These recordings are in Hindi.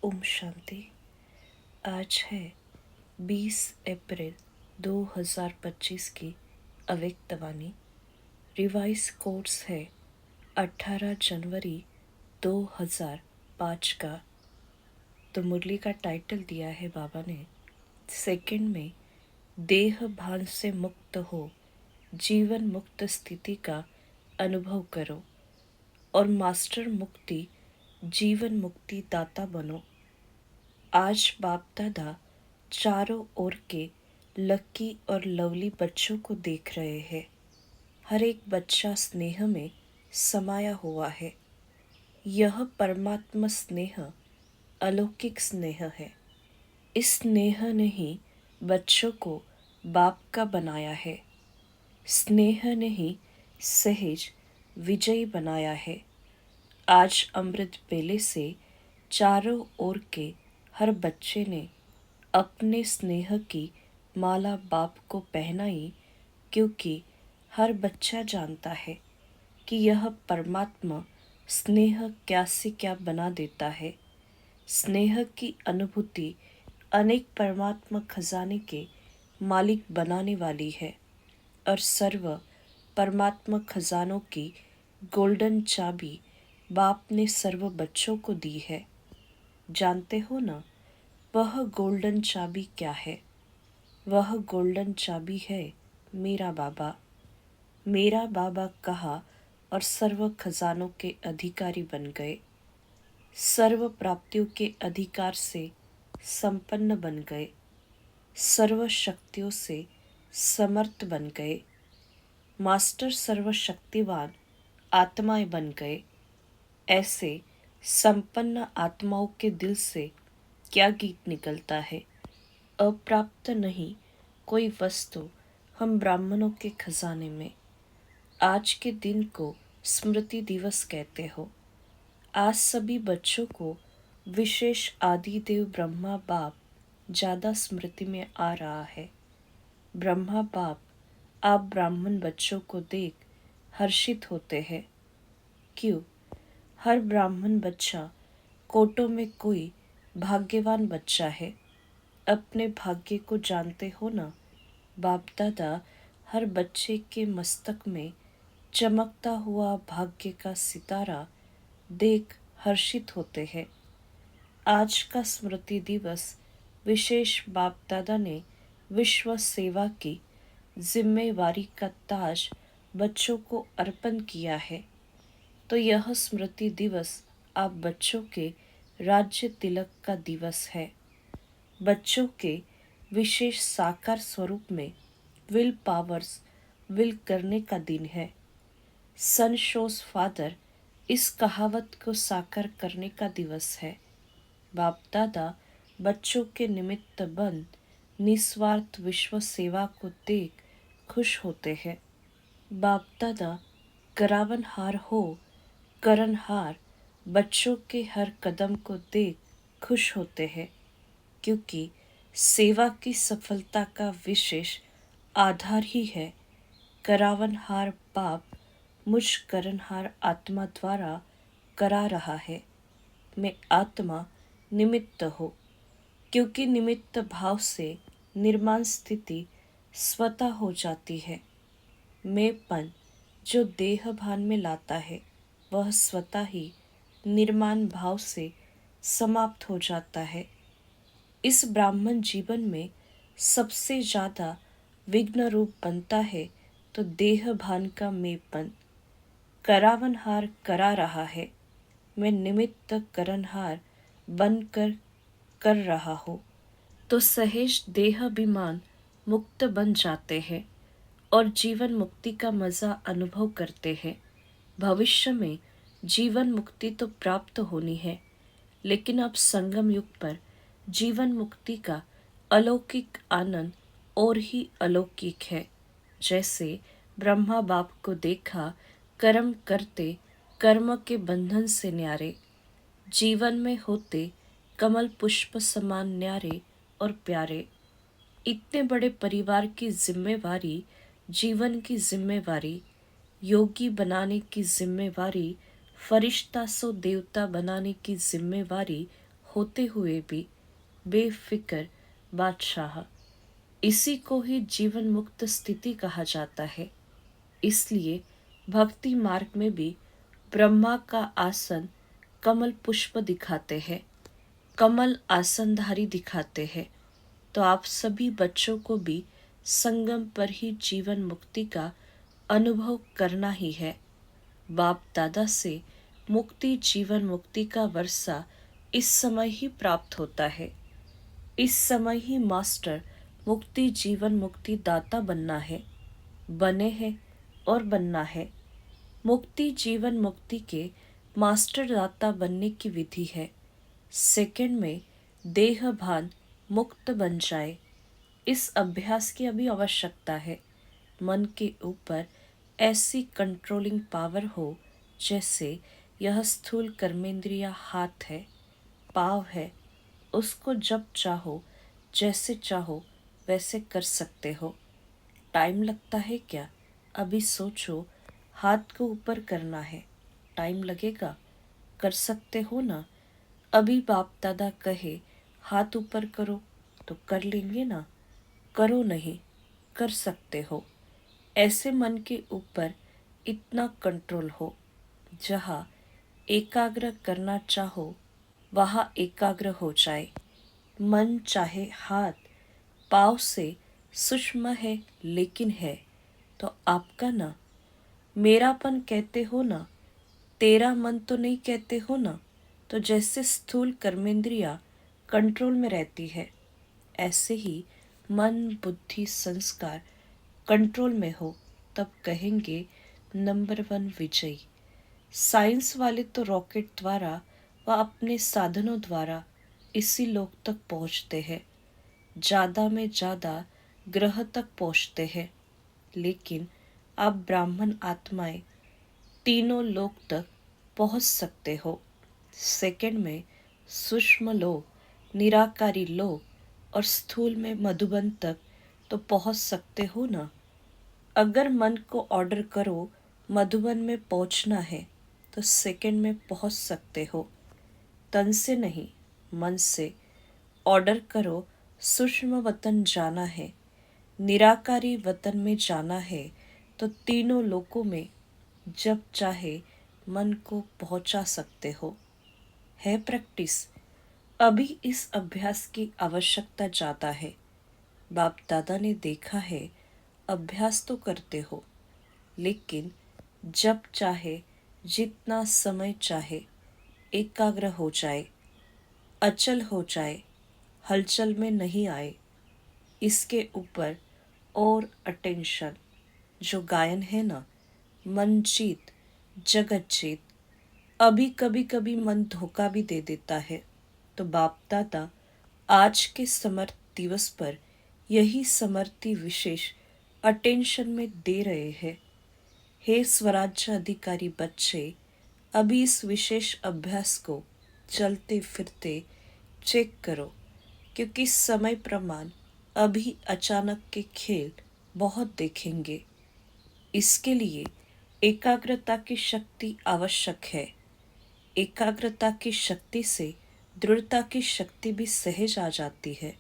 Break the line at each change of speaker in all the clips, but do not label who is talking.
ओम शांति। आज है 20 अप्रैल 2025 की अव्यक्त वाणी। रिवाइज कोर्स है 18 जनवरी 2005 का। तो मुरली का टाइटल दिया है बाबा ने, सेकंड में देह भान से मुक्त हो जीवन मुक्त स्थिति का अनुभव करो और मास्टर मुक्ति जीवन मुक्ति दाता बनो। आज बाप दादा चारों ओर के लकी और लवली बच्चों को देख रहे हैं। हर एक बच्चा स्नेह में समाया हुआ है। यह परमात्मा स्नेह अलौकिक स्नेह है। इस स्नेह ने ही बच्चों को बाप का बनाया है। स्नेह ने ही सहज विजयी बनाया है। आज अमृत बेले से चारों ओर के हर बच्चे ने अपने स्नेह की माला बाप को पहनाई, क्योंकि हर बच्चा जानता है कि यह परमात्मा स्नेह क्या से क्या बना देता है। स्नेह की अनुभूति अनेक परमात्मा खजाने के मालिक बनाने वाली है और सर्व परमात्मा खजानों की गोल्डन चाबी बाप ने सर्व बच्चों को दी है। जानते हो ना, वह गोल्डन चाबी क्या है? वह गोल्डन चाबी है मेरा बाबा। मेरा बाबा कहा और सर्व खजानों के अधिकारी बन गए। सर्व प्राप्तियों के अधिकार से संपन्न बन गए। सर्व शक्तियों से समर्थ बन गए। मास्टर सर्वशक्तिवान आत्माएं बन गए। ऐसे संपन्न आत्माओं के दिल से क्या गीत निकलता है? अप्राप्त नहीं कोई वस्तु हम ब्राह्मणों के खजाने में। आज के दिन को स्मृति दिवस कहते हो। आज सभी बच्चों को विशेष आदिदेव ब्रह्मा बाप ज़्यादा स्मृति में आ रहा है। ब्रह्मा बाप आप ब्राह्मण बच्चों को देख हर्षित होते हैं। क्यों? हर ब्राह्मण बच्चा कोटों में कोई भाग्यवान बच्चा है। अपने भाग्य को जानते हो ना। बाप दादा हर बच्चे के मस्तक में चमकता हुआ भाग्य का सितारा देख हर्षित होते हैं। आज का स्मृति दिवस विशेष बाप दादा ने विश्व सेवा की जिम्मेवारी का ताज बच्चों को अर्पण किया है। तो यह स्मृति दिवस आप बच्चों के राज्य तिलक का दिवस है। बच्चों के विशेष साकार स्वरूप में विल पावर्स विल करने का दिन है। सन शोज फादर इस कहावत को साकार करने का दिवस है। बाप दादा बच्चों के निमित्त बन निस्वार्थ विश्व सेवा को देख खुश होते हैं। बाप दादा करावनहार हो करनहार बच्चों के हर कदम को देख खुश होते हैं, क्योंकि सेवा की सफलता का विशेष आधार ही है करावनहार बाप मुझ करनहार आत्मा द्वारा करा रहा है। मैं आत्मा निमित्त हो, क्योंकि निमित्त भाव से निर्माण स्थिति स्वतः हो जाती है। मैंपन जो देह भान में लाता है वह स्वतः ही निर्माण भाव से समाप्त हो जाता है। इस ब्राह्मण जीवन में सबसे ज़्यादा विघ्न रूप बनता है तो देह भान का मेपन। करावनहार करा रहा है, मैं निमित्त करनहार बनकर कर रहा हूँ, तो सहज देह अभिमान मुक्त बन जाते हैं और जीवन मुक्ति का मज़ा अनुभव करते हैं। भविष्य में जीवन मुक्ति तो प्राप्त होनी है, लेकिन अब संगम युग पर जीवन मुक्ति का अलौकिक आनंद और ही अलौकिक है। जैसे ब्रह्मा बाप को देखा कर्म करते कर्म के बंधन से न्यारे, जीवन में होते कमल पुष्प समान न्यारे और प्यारे। इतने बड़े परिवार की जिम्मेवारी, जीवन की जिम्मेवारी, योगी बनाने की जिम्मेवारी, फरिश्ता सो देवता बनाने की जिम्मेवारी होते हुए भी बेफिक्र बादशाह, इसी को ही जीवन मुक्त स्थिति कहा जाता है। इसलिए भक्ति मार्ग में भी ब्रह्मा का आसन कमल पुष्प दिखाते हैं, कमल आसनधारी दिखाते हैं। तो आप सभी बच्चों को भी संगम पर ही जीवन मुक्ति का अनुभव करना ही है। बाप दादा से मुक्ति जीवन मुक्ति का वर्षा इस समय ही प्राप्त होता है। इस समय ही मास्टर मुक्ति जीवन मुक्ति दाता बनना है, बने हैं और बनना है। मुक्ति जीवन मुक्ति के मास्टर दाता बनने की विधि है। सेकंड में देह भान मुक्त बन जाए, इस अभ्यास की अभी आवश्यकता है। मन के ऊपर ऐसी कंट्रोलिंग पावर हो जैसे यह स्थूल कर्मेंद्रिय हाथ है, पाँव है, उसको जब चाहो जैसे चाहो वैसे कर सकते हो। टाइम लगता है क्या? अभी सोचो, हाथ को ऊपर करना है, टाइम लगेगा? कर सकते हो ना? अभी बाप दादा कहे हाथ ऊपर करो तो कर लेंगे ना? करो नहीं, कर सकते हो। ऐसे मन के ऊपर इतना कंट्रोल हो, जहाँ एकाग्र करना चाहो वहाँ एकाग्र हो जाए। मन चाहे हाथ पाँव से सूक्ष्म है लेकिन है तो आपका ना। मेरापन कहते हो ना, तेरा मन तो नहीं कहते हो ना। तो जैसे स्थूल कर्मेंद्रिया कंट्रोल में रहती है, ऐसे ही मन बुद्धि संस्कार कंट्रोल में हो, तब कहेंगे नंबर 1 विजयी। साइंस वाले तो रॉकेट द्वारा व अपने साधनों द्वारा इसी लोक तक पहुंचते हैं, ज़्यादा में ज़्यादा ग्रह तक पहुंचते हैं। लेकिन आप ब्राह्मण आत्माएं तीनों लोक तक पहुंच सकते हो। सेकंड में सूक्ष्म लोक, निराकारी लोक और स्थूल में मधुबन तक तो पहुंच सकते हो ना। अगर मन को ऑर्डर करो मधुबन में पहुंचना है तो सेकंड में पहुंच सकते हो। तन से नहीं, मन से ऑर्डर करो सूक्ष्म वतन जाना है, निराकारी वतन में जाना है, तो तीनों लोकों में जब चाहे मन को पहुंचा सकते हो। है प्रैक्टिस। अभी इस अभ्यास की आवश्यकता ज़्यादा है। बाप दादा ने देखा है, अभ्यास तो करते हो, लेकिन जब चाहे जितना समय चाहे एकाग्र हो जाए, अचल हो जाए, हलचल में नहीं आए, इसके ऊपर और अटेंशन। जो गायन है ना, मन जीत जगत जीत। अभी कभी कभी मन धोखा भी दे देता है, तो बाप दादा आज के समर्थ दिवस पर यही समर्थी विशेष अटेंशन में दे रहे हैं। हे स्वराज्य अधिकारी बच्चे, अभी इस विशेष अभ्यास को चलते फिरते चेक करो, क्योंकि समय प्रमाण अभी अचानक के खेल बहुत देखेंगे। इसके लिए एकाग्रता की शक्ति आवश्यक है। एकाग्रता की शक्ति से दृढ़ता की शक्ति भी सहज आ जाती है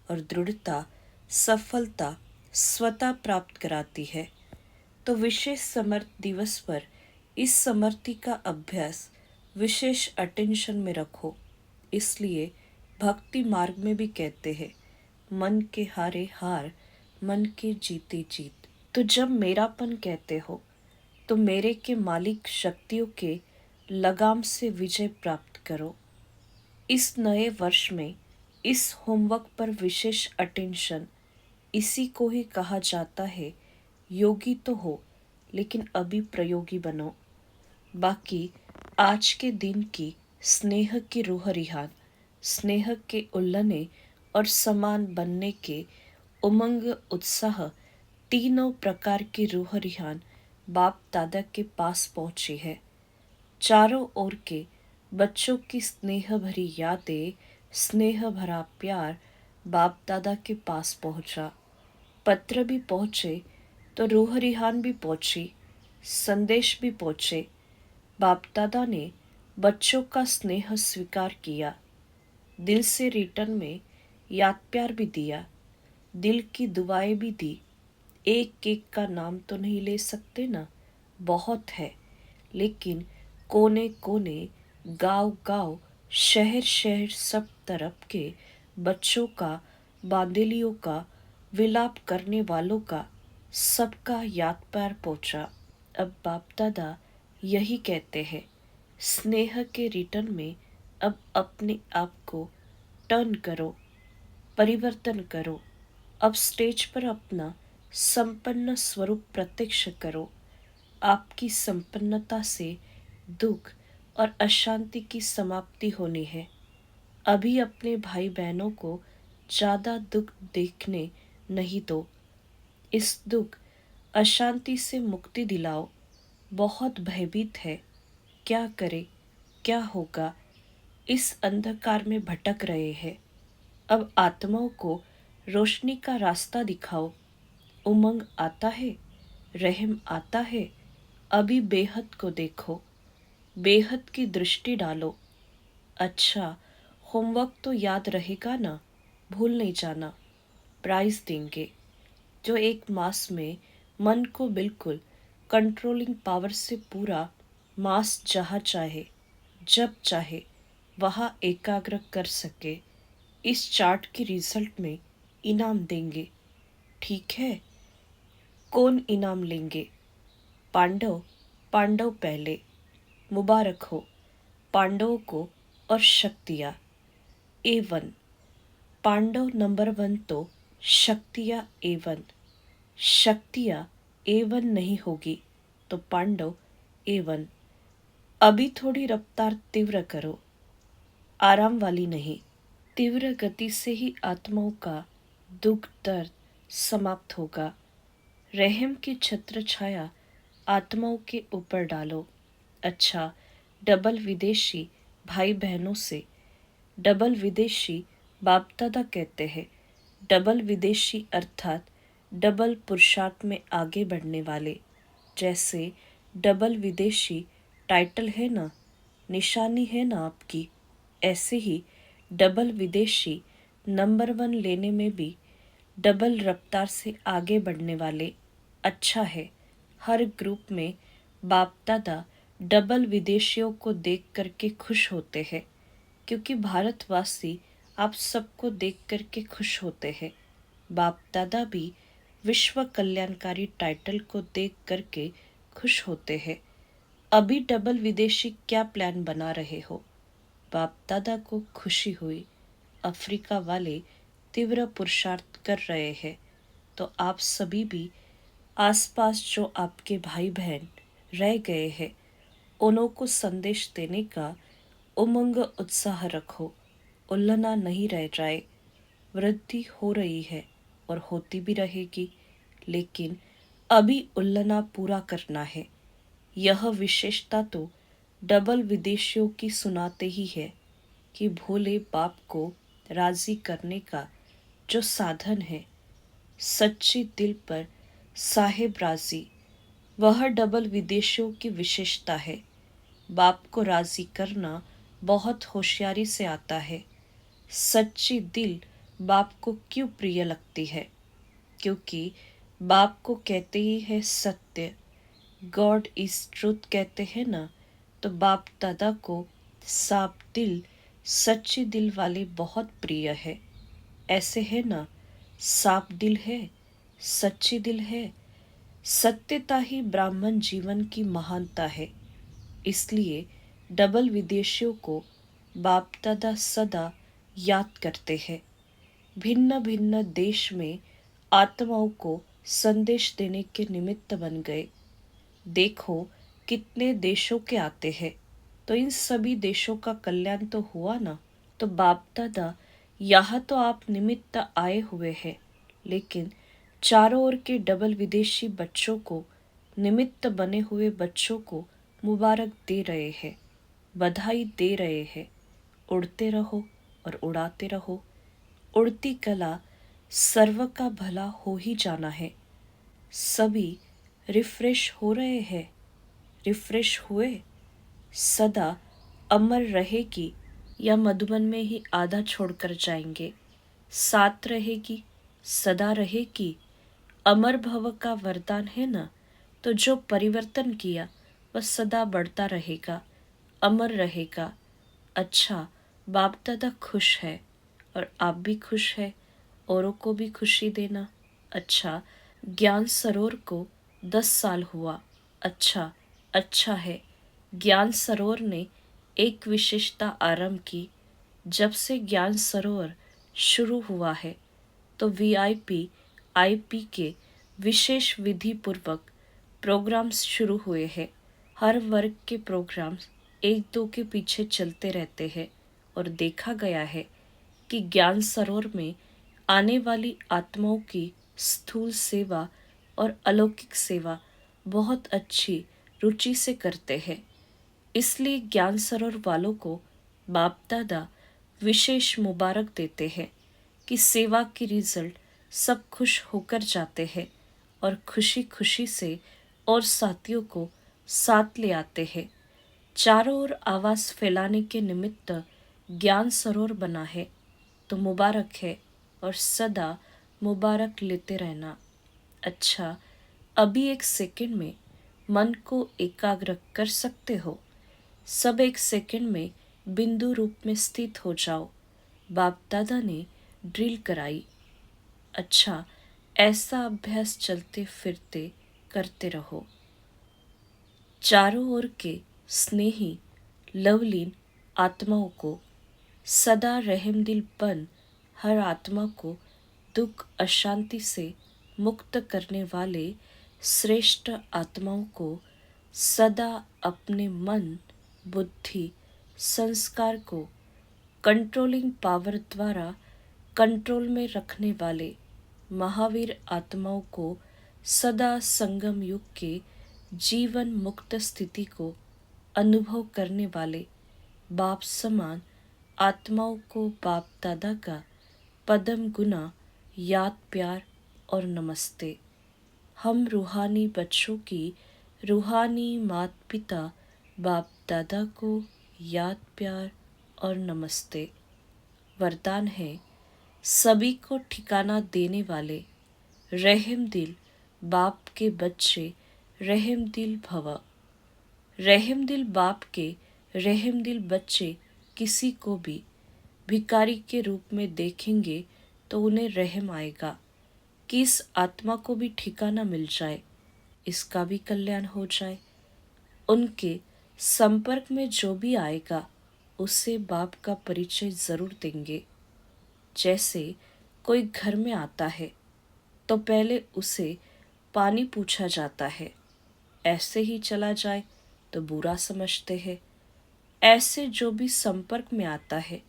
और दृढ़ता सफलता स्वतः प्राप्त कराती है। तो विशेष समर्थ दिवस पर इस समर्थी का अभ्यास विशेष अटेंशन में रखो। इसलिए भक्ति मार्ग में भी कहते हैं, मन के हारे हार, मन के जीते जीत। तो जब मेरापन कहते हो तो मेरे के मालिक शक्तियों के लगाम से विजय प्राप्त करो। इस नए वर्ष में इस होमवर्क पर विशेष अटेंशन, इसी को ही कहा जाता है योगी तो हो लेकिन अभी प्रयोगी बनो। बाकी आज के दिन की स्नेह की रूह रिहान, स्नेह के उल्लने और समान बनने के उमंग उत्साह, तीनों प्रकार की रूह रिहान बाप दादा के पास पहुंची है। चारों ओर के बच्चों की स्नेह भरी यादें, स्नेह भरा प्यार बाप दादा के पास पहुंचा। पत्र भी पहुंचे तो रूह रिहान भी पहुंची, संदेश भी पहुंचे। बाप दादा ने बच्चों का स्नेह स्वीकार किया। दिल से रिटर्न में याद प्यार भी दिया, दिल की दुआएं भी दी। एक एक का नाम तो नहीं ले सकते ना, बहुत है। लेकिन कोने कोने, गांव गांव, शहर शहर, सब तरफ के बच्चों का, बांदेलियों का, विलाप करने वालों का, सबका याद पार पहुंचा। अब बाप दादा यही कहते हैं, स्नेह के रिटर्न में अब अपने आप को टर्न करो, परिवर्तन करो। अब स्टेज पर अपना संपन्न स्वरूप प्रत्यक्ष करो। आपकी संपन्नता से दुख और अशांति की समाप्ति होनी है। अभी अपने भाई बहनों को ज़्यादा दुख देखने नहीं दो। इस दुख अशांति से मुक्ति दिलाओ। बहुत भयभीत है, क्या करे, क्या होगा, इस अंधकार में भटक रहे हैं। अब आत्माओं को रोशनी का रास्ता दिखाओ। उमंग आता है, रहम आता है। अभी बेहद को देखो, बेहद की दृष्टि डालो। अच्छा, होमवर्क तो याद रहेगा ना, भूल नहीं जाना। प्राइज देंगे। जो एक मास में मन को बिल्कुल कंट्रोलिंग पावर से पूरा मास जहाँ चाहे, जब चाहे, वहाँ एकाग्र कर सके, इस चार्ट की रिजल्ट में इनाम देंगे। ठीक है, कौन इनाम लेंगे? पांडव, पांडव पहले। मुबारक हो पांडवों को और शक्तियाँ। A1। पांडव नंबर 1 तो शक्तियाँ A1। शक्तियाँ A1 नहीं होगी तो पांडव A1। अभी थोड़ी रफ्तार तीव्र करो, आराम वाली नहीं। तीव्र गति से ही आत्माओं का दुख दर्द समाप्त होगा। रहम की छत्र छाया आत्माओं के ऊपर डालो। अच्छा, डबल विदेशी भाई बहनों से, डबल विदेशी बाप दादा कहते हैं। डबल विदेशी अर्थात डबल पुरुषार्थ में आगे बढ़ने वाले। जैसे डबल विदेशी टाइटल है ना, निशानी है ना आपकी, ऐसे ही डबल विदेशी नंबर 1 लेने में भी डबल रफ्तार से आगे बढ़ने वाले। अच्छा है, हर ग्रुप में बाप दादा डबल विदेशियों को देख करके खुश होते हैं, क्योंकि भारतवासी आप सबको देख करके खुश होते हैं। बाप दादा भी विश्व कल्याणकारी टाइटल को देख करके खुश होते हैं। अभी डबल विदेशी क्या प्लान बना रहे हो? बाप दादा को खुशी हुई, अफ्रीका वाले तीव्र पुरुषार्थ कर रहे हैं, तो आप सभी भी आसपास जो आपके भाई बहन रह गए हैं, उन्हों को संदेश देने का उमंग उत्साह रखो। उल्लना नहीं रह जाए। वृद्धि हो रही है और होती भी रहेगी, लेकिन अभी उल्लना पूरा करना है। यह विशेषता तो डबल विदेशियों की सुनाते ही है कि भोले बाप को राजी करने का जो साधन है, सच्ची दिल पर साहेब राजी, वह डबल विदेशियों की विशेषता है। बाप को राजी करना बहुत होशियारी से आता है। सच्ची दिल बाप को क्यों प्रिय लगती है? क्योंकि बाप को कहते ही है सत्य, गॉड इज ट्रूथ कहते हैं ना, तो बाप दादा को साफ दिल, सच्ची दिल वाले बहुत प्रिय है। ऐसे है ना, साफ दिल है, सच्ची दिल है। सत्यता ही ब्राह्मण जीवन की महानता है। इसलिए डबल विदेशियों को बाप दादा सदा याद करते हैं। भिन्न भिन्न देश में आत्माओं को संदेश देने के निमित्त बन गए। देखो कितने देशों के आते हैं, तो इन सभी देशों का कल्याण तो हुआ ना। तो बाप दादा, यहाँ तो आप निमित्त आए हुए हैं, लेकिन चारों ओर के डबल विदेशी बच्चों को, निमित्त बने हुए बच्चों को मुबारक दे रहे हैं, बधाई दे रहे हैं। उड़ते रहो और उड़ाते रहो। उड़ती कला सर्व का भला हो ही जाना है। सभी रिफ्रेश हो रहे हैं, रिफ्रेश हुए। सदा अमर रहेगी या मधुबन में ही आधा छोड़कर जाएंगे? साथ रहेगी, सदा रहेगी। अमर भव का वरदान है ना, तो जो परिवर्तन किया वह सदा बढ़ता रहेगा, अमर रहेगा। अच्छा, बाप दादा खुश है और आप भी खुश है, औरों को भी खुशी देना। अच्छा, ज्ञान सरोवर को 10 साल हुआ। अच्छा, अच्छा है। ज्ञान सरोवर ने एक विशेषता आरंभ की। जब से ज्ञान सरोवर शुरू हुआ है तो वीआईपी आईपी के विशेष विधि पूर्वक प्रोग्राम्स शुरू हुए हैं। हर वर्ग के प्रोग्राम्स एक दो के पीछे चलते रहते हैं और देखा गया है कि ज्ञान सरोवर में आने वाली आत्माओं की स्थूल सेवा और अलौकिक सेवा बहुत अच्छी रुचि से करते हैं। इसलिए ज्ञान सरोवर वालों को बाप दादा विशेष मुबारक देते हैं कि सेवा की रिजल्ट सब खुश होकर जाते हैं और खुशी खुशी से और साथियों को साथ ले आते हैं। चारों ओर आवाज फैलाने के निमित्त ज्ञान सरोवर बना है, तो मुबारक है और सदा मुबारक लेते रहना। अच्छा, अभी एक सेकंड में मन को एकाग्र कर सकते हो? सब एक सेकंड में बिंदु रूप में स्थित हो जाओ। बाप दादा ने ड्रिल कराई। अच्छा, ऐसा अभ्यास चलते फिरते करते रहो। चारों ओर के स्नेही लवलीन आत्माओं को सदा रहमदिल बन हर आत्मा को दुख अशांति से मुक्त करने वाले श्रेष्ठ आत्माओं को सदा अपने मन बुद्धि संस्कार को कंट्रोलिंग पावर द्वारा कंट्रोल में रखने वाले महावीर आत्माओं को सदा संगम युग के जीवन मुक्त स्थिति को अनुभव करने वाले बाप समान आत्माओं को बाप दादा का पदम गुना याद प्यार और नमस्ते। हम रूहानी बच्चों की रूहानी मात पिता बाप दादा को याद प्यार और नमस्ते। वरदान है, सभी को ठिकाना देने वाले रहम दिल बाप के बच्चे रहम दिल भव। रहम दिल बाप के रहम दिल बच्चे किसी को भी भिखारी के रूप में देखेंगे तो उन्हें रहम आएगा कि इस आत्मा को भी ठिकाना मिल जाए, इसका भी कल्याण हो जाए। उनके संपर्क में जो भी आएगा उससे बाप का परिचय जरूर देंगे। जैसे कोई घर में आता है तो पहले उसे पानी पूछा जाता है, ऐसे ही चला जाए तो बुरा समझते हैं। ऐसे जो भी संपर्क में आता है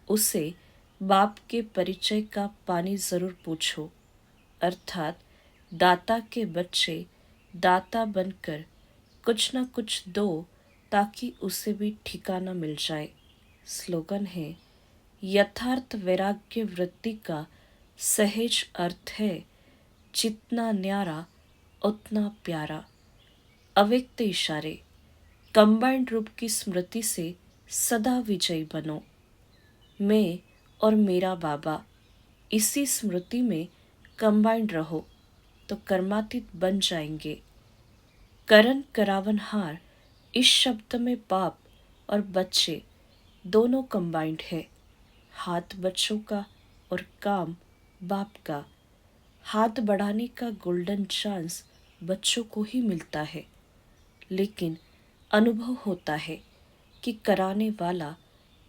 उसे बाप के परिचय का पानी जरूर पूछो। अर्थात दाता के बच्चे दाता बनकर कुछ न कुछ दो ताकि उसे भी ठिकाना मिल जाए। स्लोगन है, यथार्थ वैराग्य वृत्ति का सहज अर्थ है, जितना न्यारा उतना प्यारा। अव्यक्त इशारे, कंबाइंड रूप की स्मृति से सदा विजयी बनो। मैं और मेरा बाबा, इसी स्मृति में कंबाइंड रहो तो कर्मातीत बन जाएंगे। करण करावनहार, इस शब्द में बाप और बच्चे दोनों कंबाइंड है। हाथ बच्चों का और काम बाप का। हाथ बढ़ाने का गोल्डन चांस बच्चों को ही मिलता है, लेकिन अनुभव होता है कि कराने वाला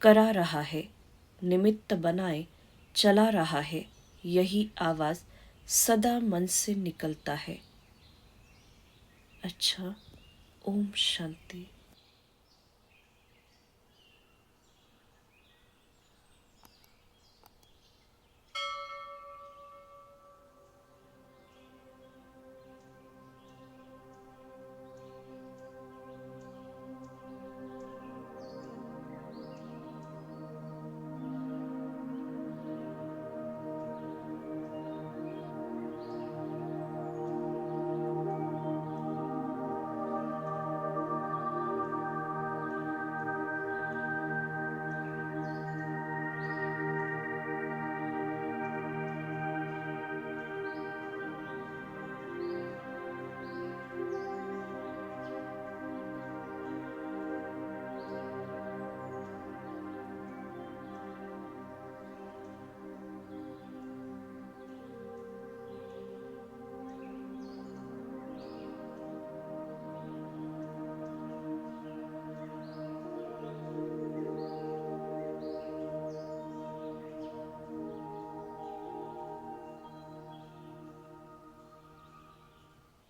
करा रहा है, निमित्त बनाए चला रहा है। यही आवाज सदा मन से निकलता है। अच्छा, ओम शांति।